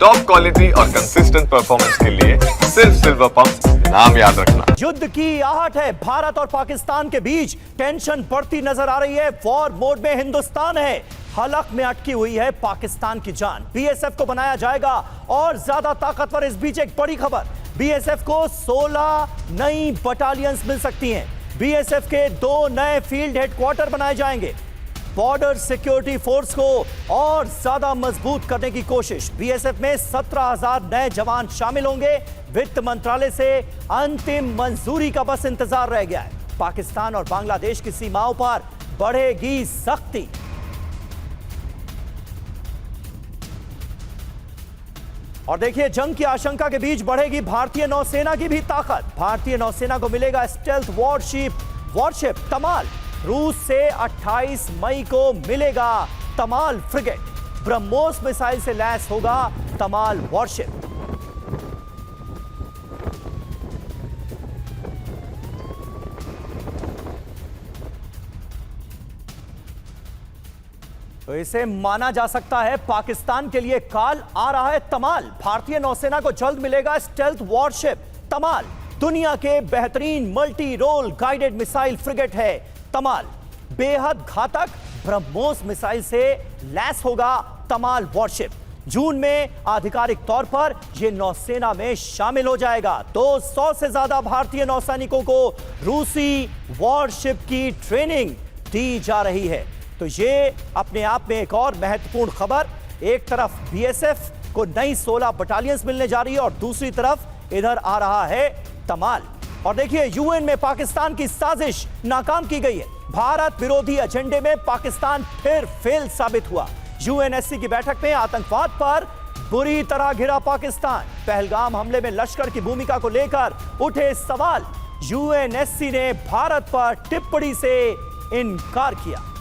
Top quality और consistent performance के लिए सिर्फ सिल्वर पंप नाम याद रखना। युद्ध की आहट है भारत और पाकिस्तान के बीच, टेंशन बढ़ती नजर आ रही है। वॉर मोड में हिंदुस्तान है, हलक में अटकी हुई है पाकिस्तान की जान। बीएसएफ को बनाया जाएगा और ज्यादा ताकतवर। इस बीच एक बड़ी खबर, बीएसएफ को 16 नई बटालियंस मिल सकती हैं। बीएसएफ के 2 नए फील्ड हेडक्वार्टर बनाए जाएंगे। बॉर्डर सिक्योरिटी फोर्स को और ज्यादा मजबूत करने की कोशिश। बीएसएफ में 17,000 नए जवान शामिल होंगे। वित्त मंत्रालय से अंतिम मंजूरी का बस इंतजार रह गया है। पाकिस्तान और बांग्लादेश की सीमाओं पर बढ़ेगी सख्ती। और देखिए, जंग की आशंका के बीच बढ़ेगी भारतीय नौसेना की भी ताकत। भारतीय नौसेना को मिलेगा स्टेल्थ वॉरशिप तमाल। रूस से 28 मई को मिलेगा तमाल फ्रिगेट। ब्रह्मोस मिसाइल से लैस होगा तमाल वॉरशिप। तो इसे माना जा सकता है पाकिस्तान के लिए काल आ रहा है तमाल। भारतीय नौसेना को जल्द मिलेगा स्टेल्थ वॉरशिप तमाल। दुनिया के बेहतरीन multi role guided missile frigate है तमाल। बेहद घातक ब्रह्मोस मिसाइल से लैस होगा तमाल वॉरशिप। जून में आधिकारिक तौर पर यह नौसेना में शामिल हो जाएगा। तो 100 से ज्यादा भारतीय नौसैनिकों को रूसी वॉरशिप की ट्रेनिंग दी जा रही है। तो ये अपने आप में एक और महत्वपूर्ण खबर। एक तरफ बीएसएफ को नई 16 बटालियंस मिलने जा रही है और दूसरी तरफ इधर आ रहा है तमाल। और देखिए, यूएन में पाकिस्तान की साजिश नाकाम की गई है। भारत विरोधी एजेंडे में पाकिस्तान फिर फेल साबित हुआ। यूएनएससी की बैठक में आतंकवाद पर बुरी तरह घिरा पाकिस्तान। पहलगाम हमले में लश्कर की भूमिका को लेकर उठे सवाल। यूएनएससी ने भारत पर टिप्पणी से इनकार किया।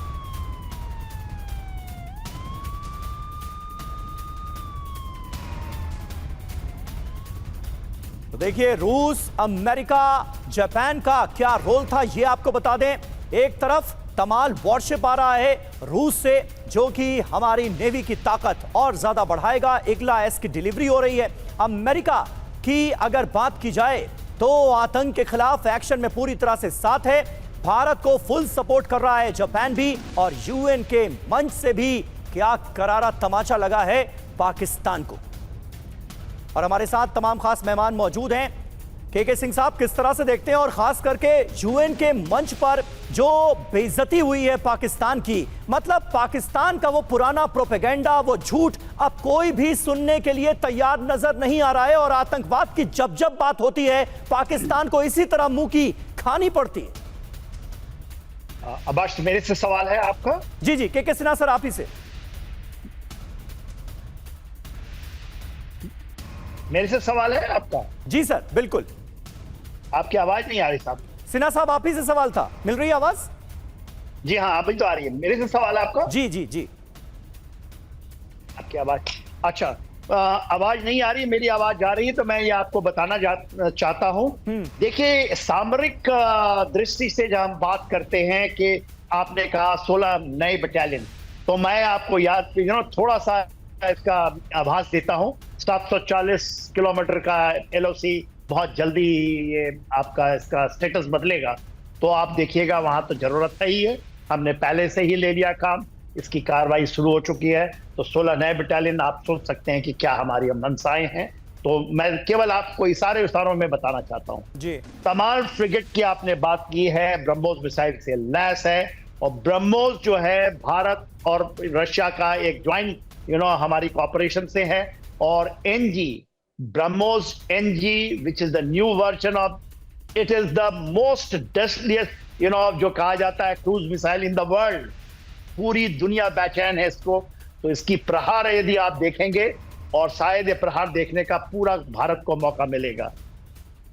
तो देखिए, रूस, अमेरिका, जापान का क्या रोल था ये आपको बता दें। एक तरफ तमाल वॉरशिप आ रहा है रूस से, जो कि हमारी नेवी की ताकत और ज्यादा बढ़ाएगा। इगला एस की डिलीवरी हो रही है। अमेरिका की अगर बात की जाए तो आतंक के खिलाफ एक्शन में पूरी तरह से साथ है। भारत को फुल सपोर्ट कर रहा है जापान भी। और यूएन के मंच से भी क्या करारा तमाचा लगा है पाकिस्तान को। और हमारे साथ तमाम खास मेहमान मौजूद हैं। के सिंह साहब, किस तरह से देखते हैं, और खास करके यूएन के मंच पर जो बेइज्जती हुई है पाकिस्तान की, मतलब पाकिस्तान का वो पुराना प्रोपेगेंडा, वो झूठ अब कोई भी सुनने के लिए तैयार नजर नहीं आ रहा है। और आतंकवाद की जब जब बात होती है पाकिस्तान को इसी तरह मुंह की खानी पड़ती है। अब्बास, मेरे से सवाल है आपका? जी जी, के सिन्हा सर, आप ही से। मेरे से सवाल है आपका? जी सर, बिल्कुल। आपकी आवाज नहीं आ रही साहब। सिन्हा साहब, आप ही से सवाल था। मिल रही है आवाज? जी हाँ, अभी तो आ रही है। मेरे से सवाल है आपका? जी जी जी। आपकी आवाज, अच्छा, आवाज नहीं आ रही, मेरी आवाज जा रही है। तो मैं ये आपको बताना चाहता हूँ। देखिए, सामरिक दृष्टि से जब हम बात करते हैं कि आपने कहा 16 नए बटालियन, तो मैं आपको याद थोड़ा सा इसका आभास देता हूं। 740 किलोमीटर का एलओसी बहुत जल्दी ये आपका इसका स्टेटस बदलेगा। तो आप देखिएगा, वहां तो जरूरत है ही है। हमने पहले से ही ले लिया काम, इसकी कार्रवाई शुरू हो चुकी है। तो 16 नए बटालियन, आप सोच सकते हैं कि क्या हमारी मंशाएं हैं। तो मैं केवल आपको इशारों में बताना चाहता हूं जी। तमाल फ्रिगेट की आपने बात की है, ब्रह्मोस मिसाइल से लैस है। और ब्रह्मोस जो है भारत और रशिया का एक ज्वाइंट हमारी कॉपरेशन से है। और NG, BrahMos NG, which is the new version of, it is the most डेस्टलियस जो कहा जाता है cruise missile in the world. पूरी दुनिया बेचैन है इसको। तो इसकी प्रहार यदि आप देखेंगे, और शायद ये प्रहार देखने का पूरा भारत को मौका मिलेगा।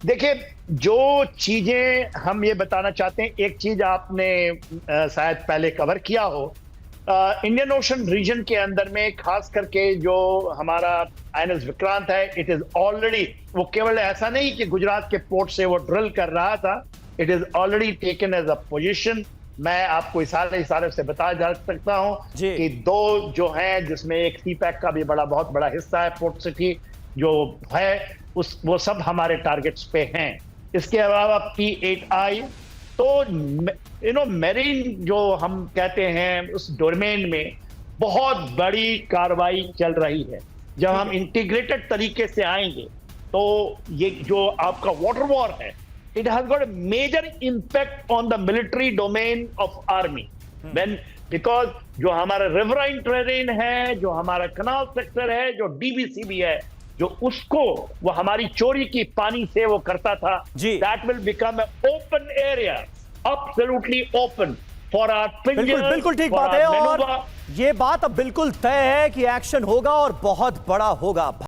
देखिए, जो चीजें हम ये बताना चाहते हैं, एक चीज आपने शायद पहले कवर किया हो, इंडियन ओशन रीजन के अंदर में खास करके जो हमारा आईएनएस विक्रांत है, इट इज ऑलरेडी, वो केवल ऐसा नहीं कि गुजरात के पोर्ट से वो ड्रिल कर रहा था, it is already taken as a position मैं आपको इशारे से बता जा सकता हूं जी। कि 2 जो हैं, जिसमें एक सीपैक का भी बहुत बड़ा हिस्सा है, पोर्ट सिटी जो है, वो सब हमारे टारगेट्स पे हैं। इसके अलावा P8I, तो मेरीन जो हम कहते हैं, उस डोमेन में बहुत बड़ी कार्रवाई चल रही है। जब हम इंटीग्रेटेड तरीके से आएंगे तो ये जो आपका वाटर वॉर है, it has got a major impact on the military domain of army because जो हमारा riverine terrain है, जो हमारा canal sector है, जो DBCB है, जो उसको वो हमारी चोरी की पानी से वो करता था, that will become an open area, absolutely open for our fingers, बिल्कुल ठीक बात है। और ये बात अब बिल्कुल तय है कि एक्शन होगा और बहुत बड़ा होगा।